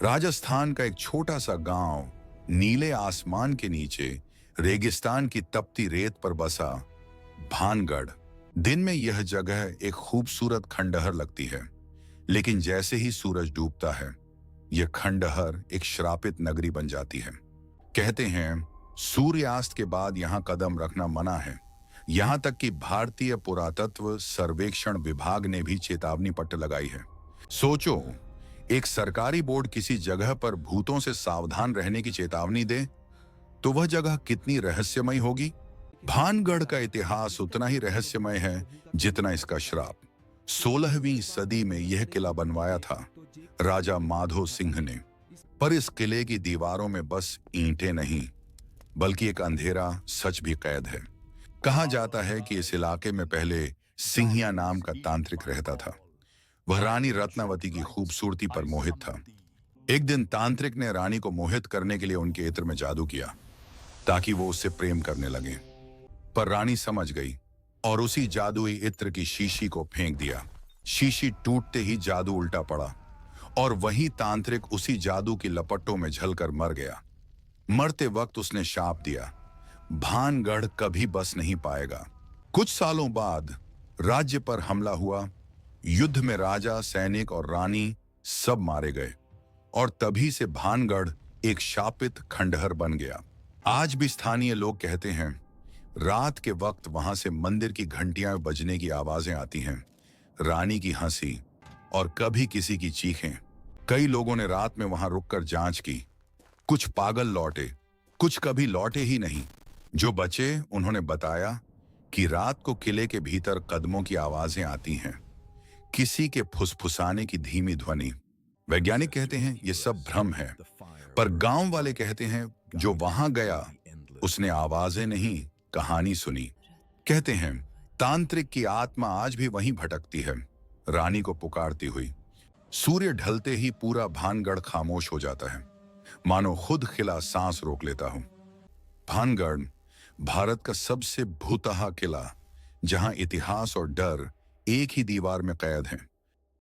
राजस्थान का एक छोटा सा गांव नीले आसमान के नीचे रेगिस्तान की तपती रेत पर बसा भानगढ़। दिन में यह जगह एक खूबसूरत खंडहर लगती है, लेकिन जैसे ही सूरज डूबता है यह खंडहर एक श्रापित नगरी बन जाती है। कहते हैं सूर्यास्त के बाद यहां कदम रखना मना है। यहां तक कि भारतीय पुरातत्व सर्वेक्षण विभाग ने भी चेतावनी पट्ट लगाई है। सोचो, एक सरकारी बोर्ड किसी जगह पर भूतों से सावधान रहने की चेतावनी दे तो वह जगह कितनी रहस्यमयी होगी। भानगढ़ का इतिहास उतना ही रहस्यमय है जितना इसका श्राप। 16वीं सदी में यह किला बनवाया था राजा माधो सिंह ने, पर इस किले की दीवारों में बस ईंटें नहीं बल्कि एक अंधेरा सच भी कैद है। कहा जाता है कि इस इलाके में पहले सिंहिया नाम का तांत्रिक रहता था। वह रानी रत्नावती की खूबसूरती पर मोहित था। एक दिन तांत्रिक ने रानी को मोहित करने के लिए उनके इत्र में जादू किया ताकि वो उससे प्रेम करने लगे, पर रानी समझ गई और उसी जादुई इत्र की शीशी को फेंक दिया। शीशी टूटते ही जादू उल्टा पड़ा और वही तांत्रिक उसी जादू की लपटों में झलकर मर गया। मरते वक्त उसने शाप दिया, भानगढ़ कभी बस नहीं पाएगा। कुछ सालों बाद राज्य पर हमला हुआ। युद्ध में राजा, सैनिक और रानी सब मारे गए और तभी से भानगढ़ एक शापित खंडहर बन गया। आज भी स्थानीय लोग कहते हैं रात के वक्त वहां से मंदिर की घंटियां बजने की आवाजें आती हैं, रानी की हंसी और कभी किसी की चीखें। कई लोगों ने रात में वहां रुककर जांच की। कुछ पागल लौटे, कुछ कभी लौटे ही नहीं। जो बचे उन्होंने बताया कि रात को किले के भीतर कदमों की आवाजें आती हैं, किसी के फुसफुसाने की धीमी ध्वनि। वैज्ञानिक कहते हैं यह सब भ्रम है, पर गांव वाले कहते हैं जो वहां गया उसने आवाजें नहीं कहानी सुनी। कहते हैं तांत्रिक की आत्मा आज भी वहीं भटकती है, रानी को पुकारती हुई। सूर्य ढलते ही पूरा भानगढ़ खामोश हो जाता है, मानो खुद खिला सांस रोक लेता हो। भानगढ़ भारत का सबसे भूतहा किला, जहां इतिहास और डर एक ही दीवार में कैद हैं।